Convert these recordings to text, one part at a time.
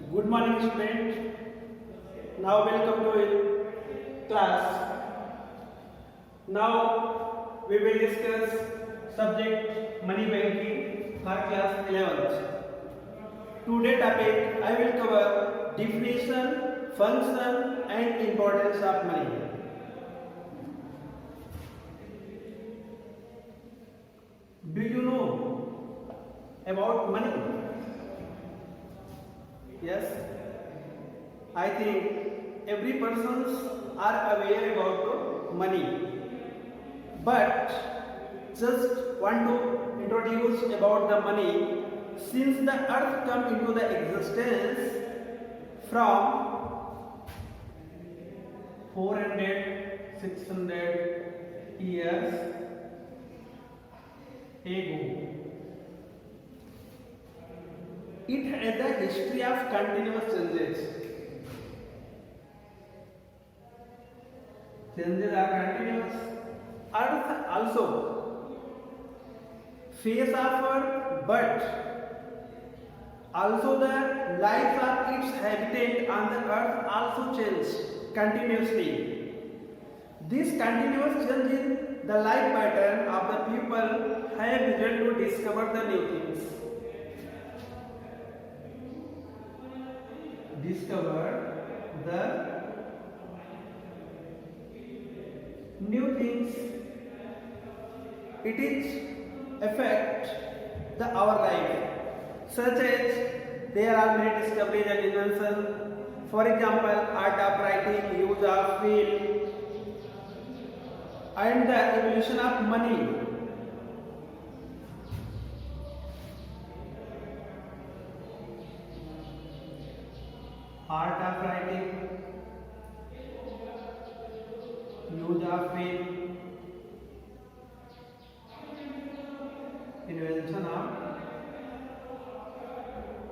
Good morning, student. Now welcome to class. Now we will discuss subject money banking for class 11th. Today topic I will cover definition, function and importance of money. Do you know about money? Yes, I think every persons are aware about money, but just want to introduce about the money. Since the earth come into the existence from 400-600 years ago, it has a history of continuous changes. Changes are continuous. Earth also face of but also the life of its habitat on the earth also change continuously. This continuous change in the life pattern of the people have begun to discover the new things. Discover the new things. It is affect our life, such as there are many discoveries and inventions. For example, art of writing, use of wheel, and the evolution of money. Art of writing, use of pen, invention of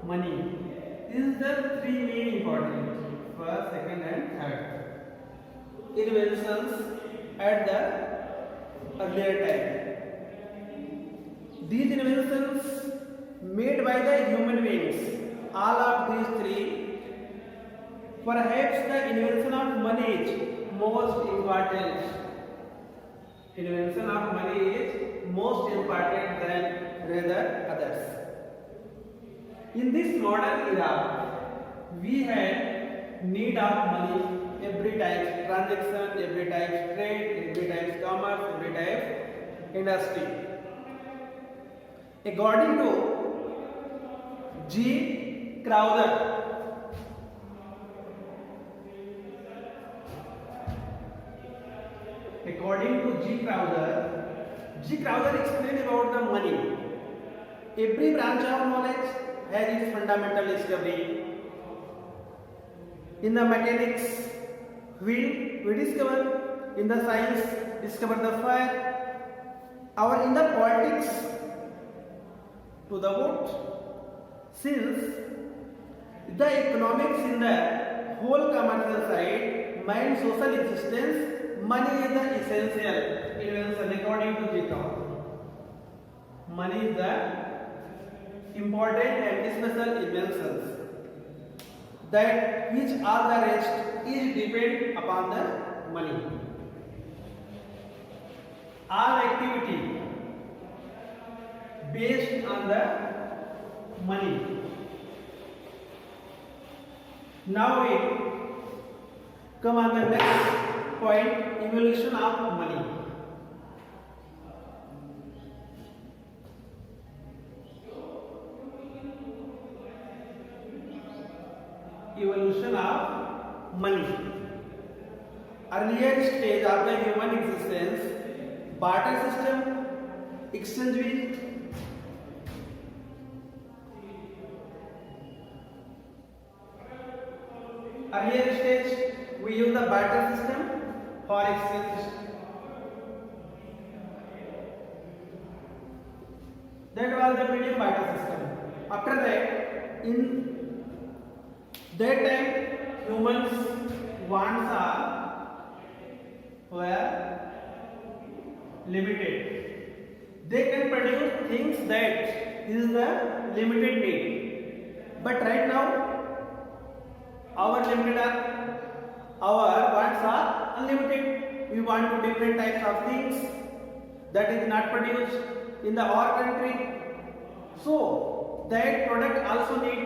money. This is the three main important: first, second, and third inventions at the earlier time. These inventions made by the human beings, all of these three. Perhaps the invention of money is most important. Invention of money is most important than rather others. In this modern era, we have need of money every type transaction, every type trade, every type commerce, every type industry. According to G. Crowther, G. Crowther explained about the money. Every branch of knowledge has its fundamental discovery. In the mechanics, we discover. In the science, discover the fire. Or in the politics, to the vote. Since the economics in the whole commercial side, mind social existence, money is the essential invention according to G. Crowther. Money is the important and special inventions that which all the rest is depend upon the money. All activity based on the money. Now we come on the next point, evolution of money. Evolution of money. Earlier stage of the human existence, barter system, exchange with earlier stage we use the barter system for exchange. That was the medium barter system. After that, in that time, humans' wants were limited. They can produce things that is the limited need. But right now, Our wants are unlimited. We want to different types of things that is not produced in the our country. So that product also need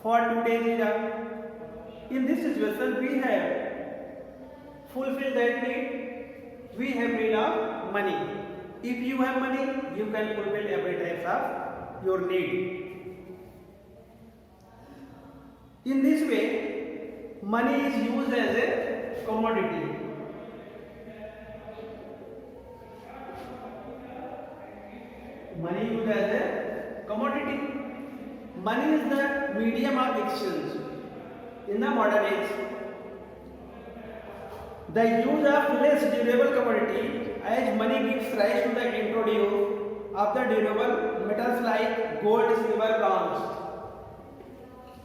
for today's era. In this situation, we have fulfilled that need. We have need of money. If you have money, you can fulfill every type of your need. In this way, money is used as a commodity. Money used as a commodity. Money is the medium of exchange in the modern age. The use of less durable commodity as money gives rise to the introduce of the durable metals like gold, silver, bronze.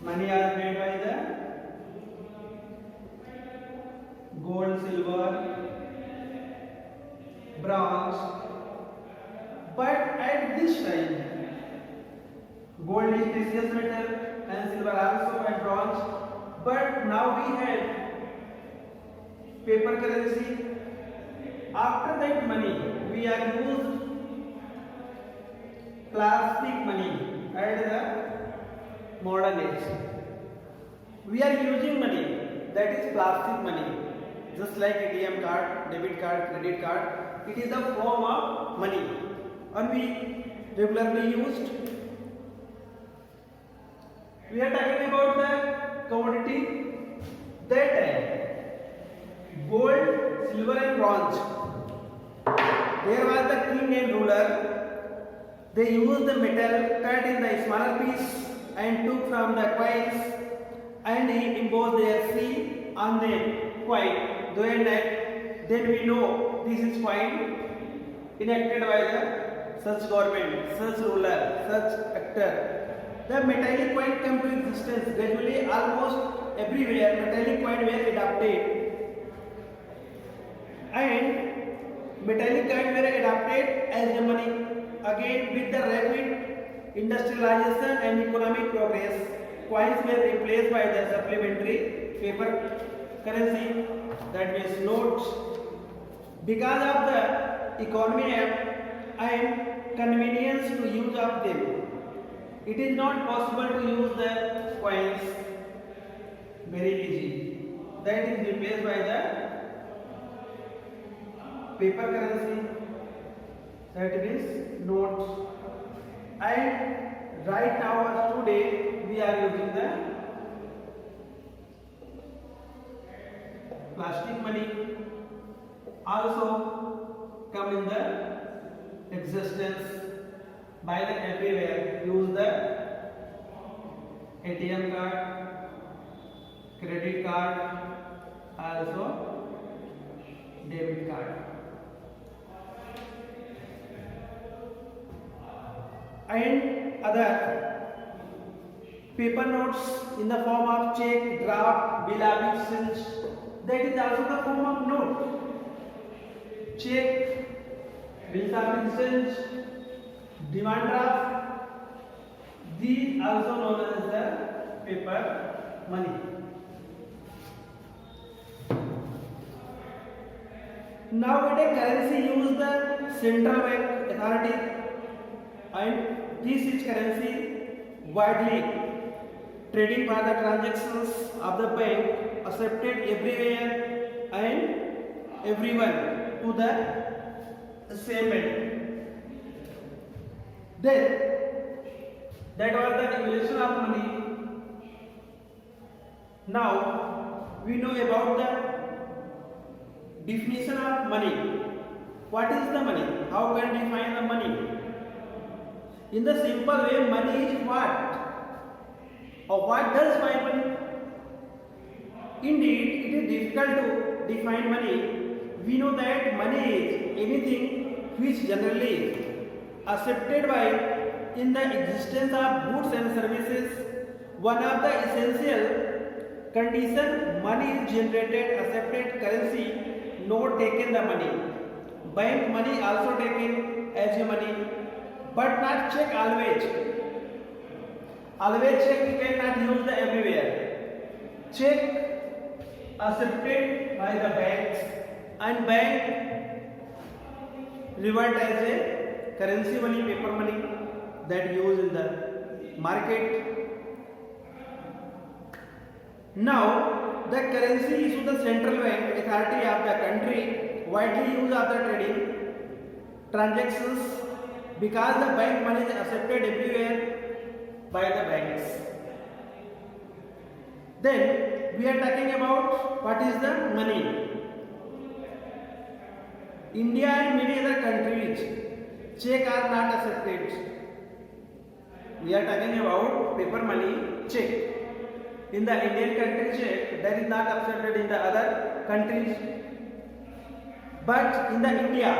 Money are made by the gold, silver, bronze. But at this time, gold is precious metal and silver also and bronze. But now we have paper currency. After that money, we are used plastic money at the modern age. We are using money that is plastic money, just like ATM card, debit card, credit card. It is a form of money, and we regularly used. We are talking about the commodity that time. Gold, silver and bronze. There was the king and ruler. They used the metal cut in the smaller piece and took from the coins and he imposed their seal on them coin. Then we know this is coin enacted by the such government, such ruler, such actor. The metallic coin came to existence gradually almost everywhere. Metallic coin were adopted. And metallic coin were adopted as the money. Again, with the rapid industrialization and economic progress, coins were replaced by the supplementary paper currency, that means notes. Because of the economy and convenience to use of them, it is not possible to use the coins very easy. That is replaced by the paper currency, that means notes. And right now as today we are using the plastic money also come in the existence by the everywhere. Use the ATM card, credit card, also debit card. And other paper notes in the form of check, draft, bill of exchange, that is also the form of note. Check, bills of exchange, demand draft, these also known as the paper money. Nowadays currency use the central bank authority, and this is currency widely trading for the transactions of the bank accepted everywhere and everyone to the same bank. Then that was the evolution of money. Now we know about the definition of money. What is the money? How can we define the money? In the simple way, money is what? Or what does buy money? Indeed, it is difficult to define money. We know that money is anything which generally accepted by in the existence of goods and services. One of the essential condition, money is generated, accepted currency, not taken the money. Bank money also taken as a money, but not check always. Always check, we cannot use the everywhere. Check accepted by the banks and bank revert as a currency money, paper money that used in the market. Now the currency is the central bank authority of the country widely used after trading transactions because the bank money is accepted everywhere by the banks. Then we are talking about what is the money. India and many other countries, check are not accepted. We are talking about paper money, check. In the Indian country, check that is not accepted in the other countries. But in the India,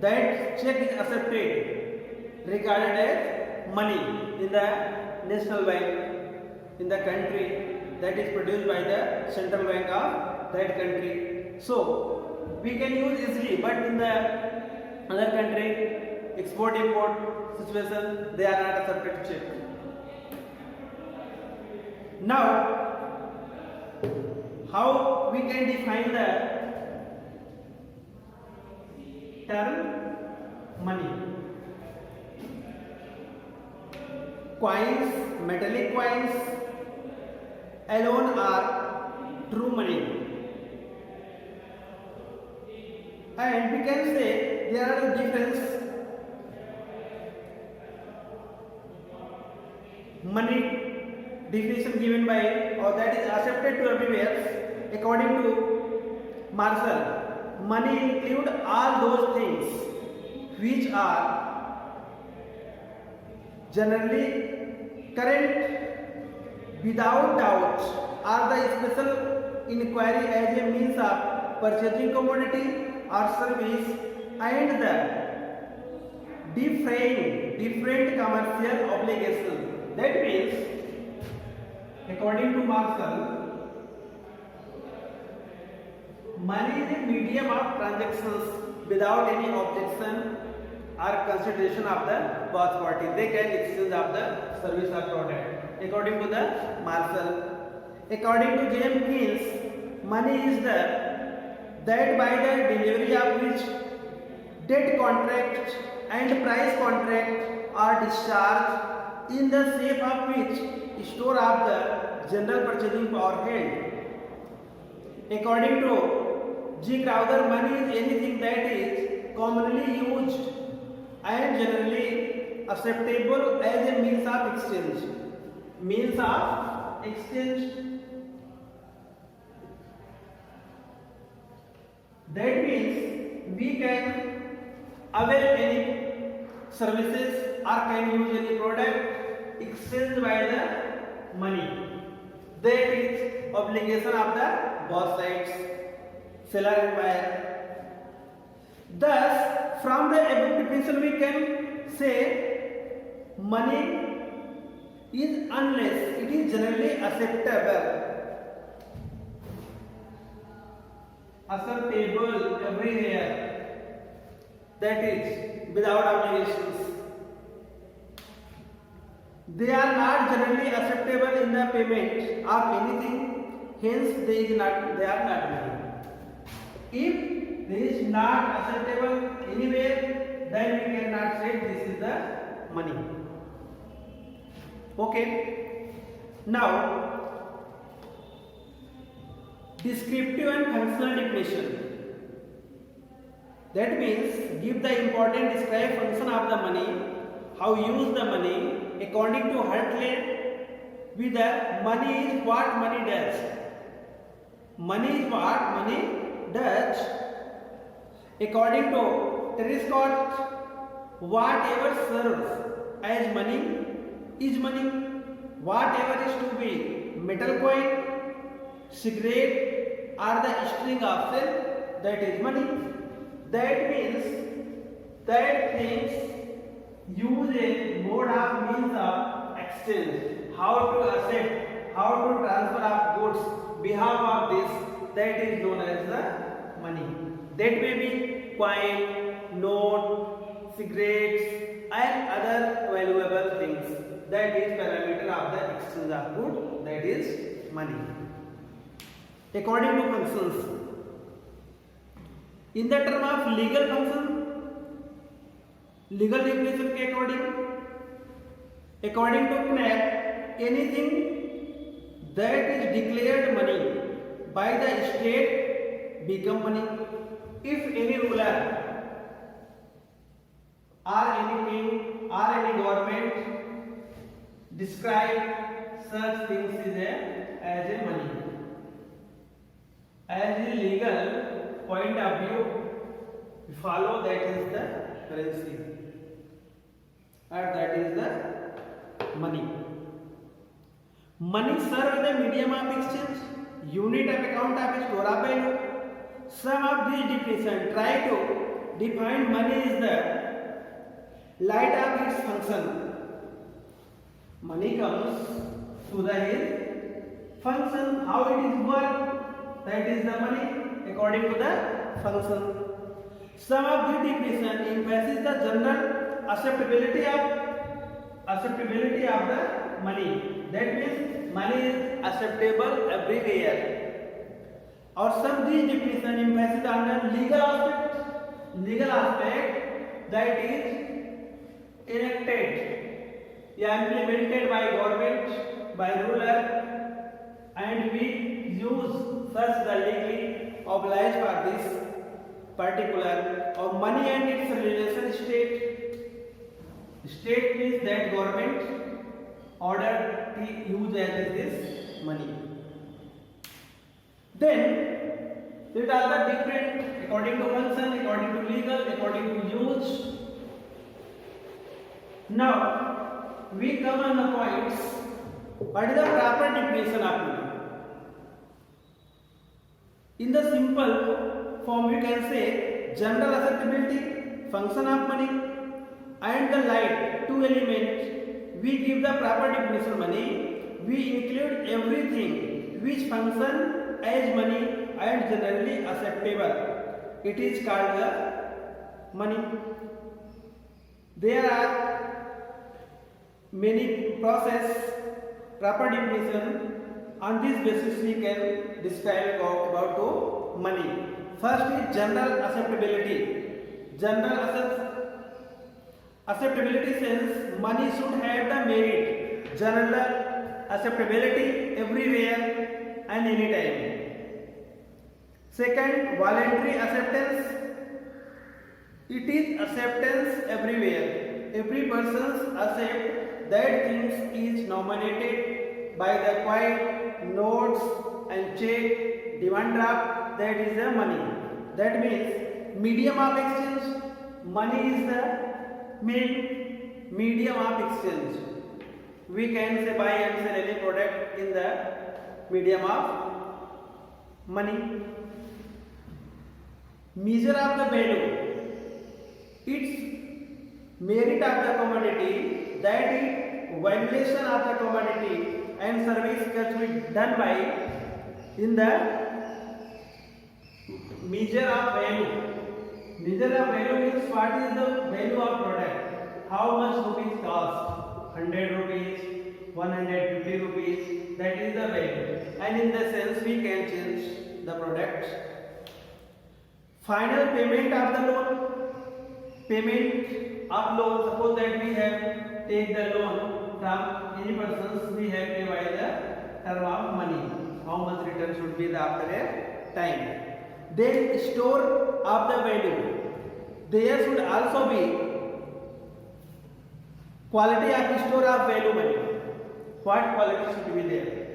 that check is accepted, regarded as money in the national bank in the country that is produced by the central bank of that country. So we can use easily, but in the other country, export import situation, they are not accepted check. Now, how we can define the term money? Coins, metallic coins alone are true money. And we can say there are the difference. Money definition given by, or that is accepted to everywhere according to Marshall. Money include all those things which are generally current without doubt, are the special inquiry as a means of purchasing commodity or service, and the different commercial obligations. That means, according to Marshall, money is a medium of transactions without any objection or consideration of the both parties. They can exchange of the service or product. According to the Marshall. According to James Keynes, money is that by the delivery of which debt contract and price contract are discharged, in the shape of which store of the general purchasing power held. According to G. Crowther, money is anything that is commonly used and generally acceptable as a means of exchange. Means of exchange. That means we can avail any services or can use any product exchanged by the money. That is obligation of the both sides, seller and buyer. Thus, from the above definition, we can say money is unless it is generally acceptable everywhere, that is without obligations. They are not generally acceptable in the payment of anything, hence they are not money. If this is not acceptable anywhere, then we cannot say this is the money. Okay. Now, descriptive and functional definition. That means give the important described function of the money, how use the money. According to Hartley, with the money is what money does. Money is what money does. According to Terry Scott, whatever serves as money is money. Whatever is to be metal coin, cigarette, or the string of cell, that is money. That means that things use a mode of means of exchange. How to accept, how to transfer of goods behalf of this, that is known as the money. That may be coin, note, cigarettes and other valuable things. That is parameter of the exchange of good, that is money. According to functions, in the term of legal function, legal definition के according to KNAP, anything that is declared money by the state become money. If any ruler or any king or any government describe such things as a money. As a legal point of view, we follow that is the currency, or that is the money. Money serve the medium of exchange, unit of account of store of value. Some of these definitions try to define money is the light of its function. Money comes to the function, how it is work, that is the money according to the function. Some of the definition emphasizes the general acceptability of the money. That means money is acceptable everywhere. Or some these definition emphasizes on the legal aspect that is enacted, implemented by government, by ruler, and we use such the legally obliged for this particular of money and its relation state. State means that government order to use as this money. Then there are the different according to function, according to legal, according to use. Now we come on the points. What is the proper definition of money? In the simple form, we can say general acceptability, function of money, and the light, two elements. We give the proper definition of money. We include everything which function as money and generally acceptable. It is called the money. There are many process proper definition. On this basis we can describe about to money. First is general acceptability. General acceptability says money should have the merit, general acceptability everywhere and anytime. Second, voluntary acceptance. It is acceptance everywhere. Every person accepts that things is nominated by the coin, notes and check, demand draft, that is the money. That means medium of exchange. Money is the main medium of exchange. We can say buy and sell any product in the medium of money. Measure of the value. Its merit of the commodity, that is valuation of the commodity and service that will be done by in the measure of value. Measure of value means what is the value of product, how much rupees cost, 100 rupees, 150 rupees, that is the value, and in the sense we can change the product. Final payment of the loan. Payment of loan, suppose that we have take the loan from any persons, we have pay by the term of money, how much return should be after a time. Then store of the value, there should also be quality of store of value money, what quality should be there.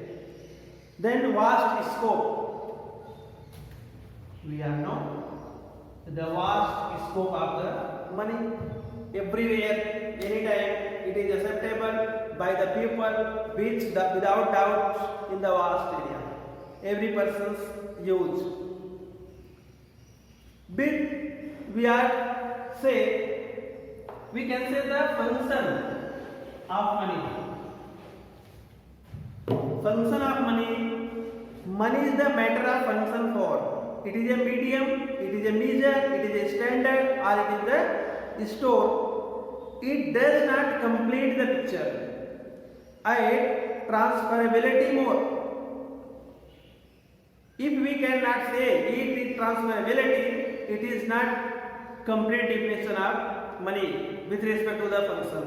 Then vast scope, we have now the vast scope of the money, everywhere, anytime, it is acceptable by the people which without doubt in the vast area, every person's use. Bit we are say, we can say the function of money. Function of money. Money is the matter of function for. It is a medium, it is a measure, it is a standard, or it is store, it does not complete the picture. 8. Transferability mode. If we cannot say it is transferability, it is not complete definition of money with respect to the function.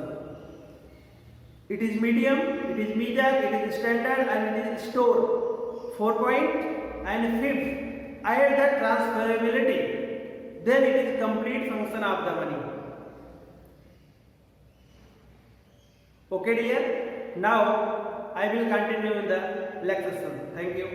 It is medium, it is measure, it is standard, and it is store. 4 point. And fifth, add the transferability, then it is complete function of the money. Okay dear, now I will continue in the next session. Thank you.